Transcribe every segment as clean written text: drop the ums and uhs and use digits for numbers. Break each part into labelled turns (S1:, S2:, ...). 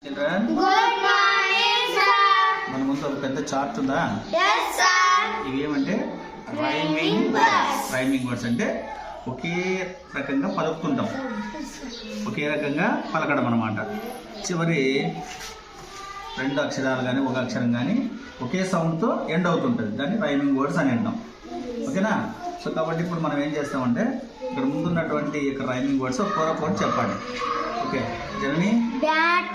S1: Children,
S2: Good morning, sir.
S1: మన ముందు ఒక పెద్ద చార్ట్ ఉందా?
S2: Yes, sir.
S1: ఇవి ఏమంటే
S2: Rhyming words.
S1: రైమింగ్ వర్డ్స్ అంటే ఒకే రకంగా పలుకుతుంటాం, ఒకే రకంగా పలకడం అన్నమాట. చివరి రెండు అక్షరాలు కానీ ఒక అక్షరం కానీ ఒకే సౌండ్తో ఎండ్ అవుతుంటుంది, దాన్ని రైమింగ్ వర్డ్స్ అని అంటాం. ఓకేనా? సో కాబట్టి ఇప్పుడు మనం ఏం చేస్తామంటే ఇక్కడ ముందున్నటువంటి ఇక్కడ రైమింగ్ వర్డ్స్ పూర్వకోటి చెప్పాలి. Okay Janani.
S2: Bat,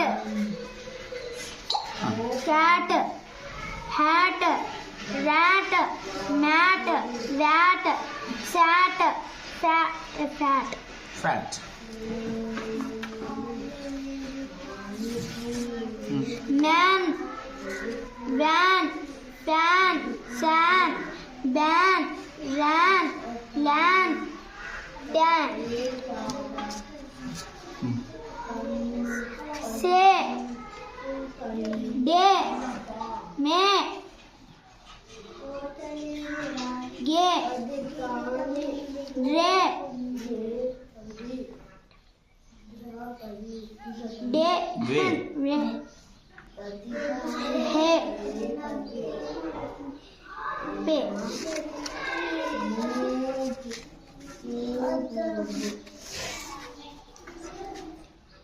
S2: cat, hat, rat, mat, rat, sat, fat.
S1: Fat.
S2: Man, van, fan, san, ban, ran, lan, dan. Say, day, may, gay, ray, day,
S1: Way.
S2: ray, hey, pay.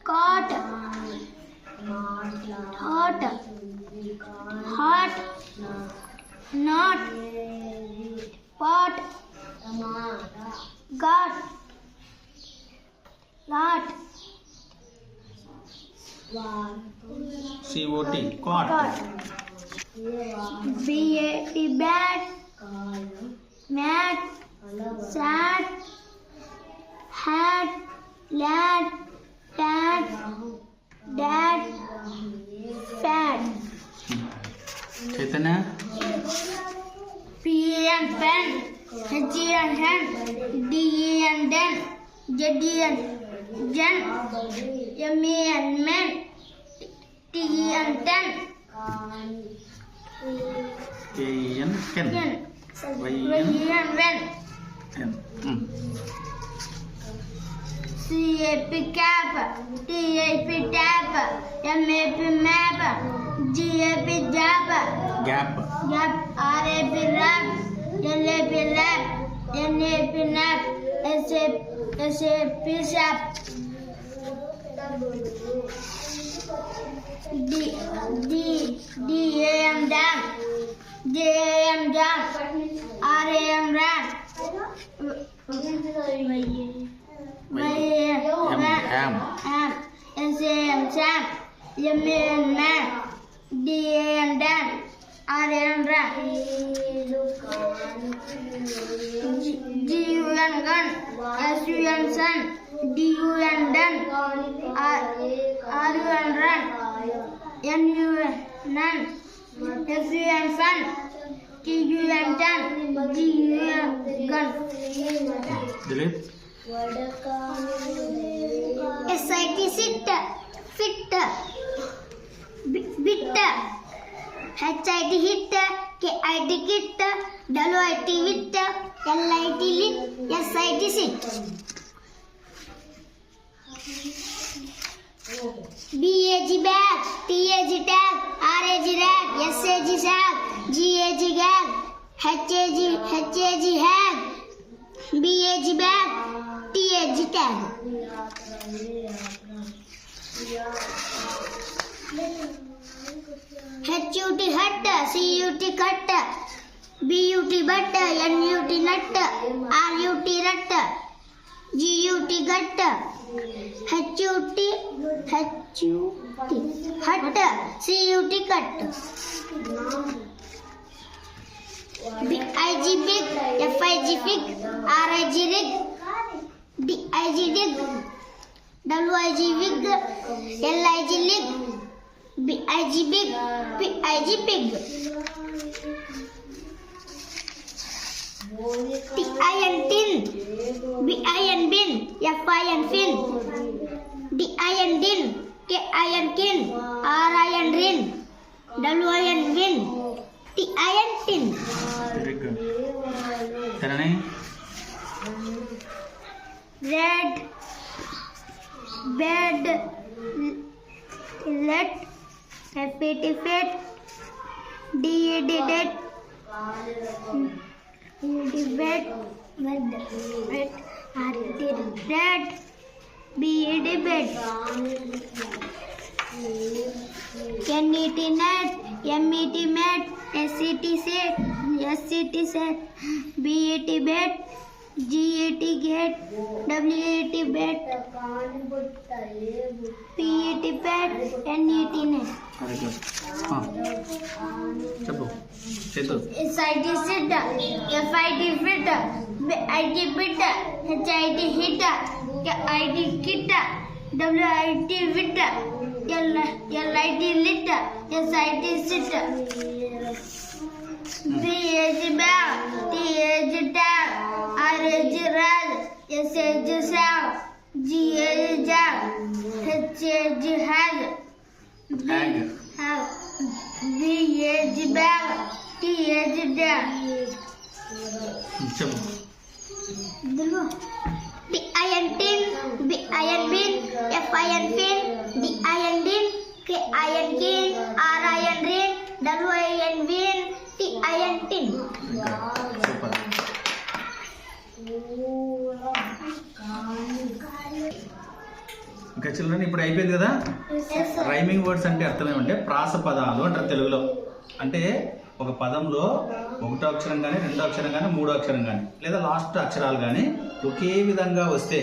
S2: Caught, hot, hot, not, pot, got, lot,
S1: COT caught.
S2: BAT, bat, mat, sat, hat, lad, dad, dad, fat.
S1: Chaitanya.
S2: PEN, pen, HEN, hen, DEN, den, JDN, gen, MEN, men, TEN, ten,
S1: KEN ken.
S2: yen,
S1: YEN
S2: YEN, when,
S1: ken.
S2: CAP, cap, TAP, tap, MAP, map, GAP, jab,
S1: Gap.
S2: Yap, RAP, rap, LAP, lap, NAP, nap, SAP, sap, DAM, dam, JAM, jam, RAM, ram,
S1: Am.
S2: SAM, sam, MAN, man, DAM, dan, RM, ram, GUN, gun, SUN, sun, DUN, done, RUN, run, NUN, none, FUN, fun, TUN, done, GUN, gun.
S1: Dilip.
S2: SIT, sit, fit, bit, HIT, hit, KIT, kit, WIT, wit, LIT, lit, SIT, sit. BAG, bag, TAG, tag, RAG, rag, SAG, sag, GAG, gag, HAG, hag, BAG, bag, TAG, tag. HUT, hut, CUT, cut, BUT, butt, NUT, nut, RUT, rut, GUT, gut, HUT, hut, CUT, cut. BIG, big, FIG, fig, RIG, rig, DIG, dig, WIG, wig, LIG, lig, BIG, big, PIG, pig. TIN, tin, BIN, bin, FIN, fin, DIN, din, KIN, kin, RIN, rin, WIN, win, TIN, tin.
S1: Very good. Janani.
S2: Red, bed, let, FAT fat, DAD dead, bed, red, RED red, BED bed, NET net, MET met, SET set, SCT set, BAT bet, GAT get, WAT bet, PAT pet, NET net.
S1: Very good చెప్పు చేతు
S2: SIT sit, FIT fit, IT bit, HIT hit, IT kit, WIT wit, LIT lit, SIT sit, BH bag, TH tag, RH rag, SH sag, GH jag, HH hag,
S1: hang
S2: BH bag, TH tag.
S1: చెప్పు
S2: The iron tin, B iron bin, F iron fin, D iron din, K iron king, R iron ring, W iron win, T iron tin.
S1: Super ఇంకా children ఇప్పుడు అయిపోయింది కదా. Rhyming words అంటే అర్థం ఏమంటే ప్రాస పదాలు అంటారు తెలుగులో. అంటే ఒక పదంలో ఒకటో అక్షరం కానీ రెండో అక్షరం కానీ మూడో అక్షరం కానీ లేదా లాస్ట్ అక్షరాలు కానీ ఒకే విధంగా వస్తే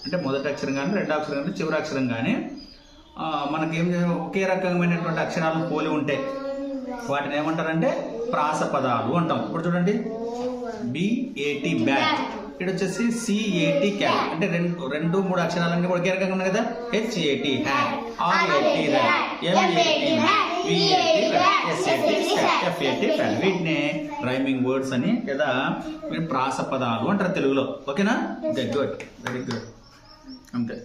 S1: అంటే మొదటి అక్షరం కానీ రెండో అక్షరం కానీ చివరి అక్షరం కానీ మనకేం ఒకే రకమైనటువంటి అక్షరాలు పోలి ఉంటాయి. వాటిని ఏమంటారంటే ప్రాస పదాలు అంటాం. ఇప్పుడు చూడండి BAT బ్యాట్, ఇక్కడ వచ్చేసి CAT క్యాట్, అంటే రెండు మూడు అక్షరాలన్నీ కూడా ఒకే రకంగా ఉన్నాయి కదా. HAT hat, RAT rat, MAT VAT SAT start, FAT fat. వీటిని రైమింగ్ వర్డ్స్ అని లేదా ప్రాస పదాలు అంటారు తెలుగులో. ఓకేనా? Good, very good. అంతే.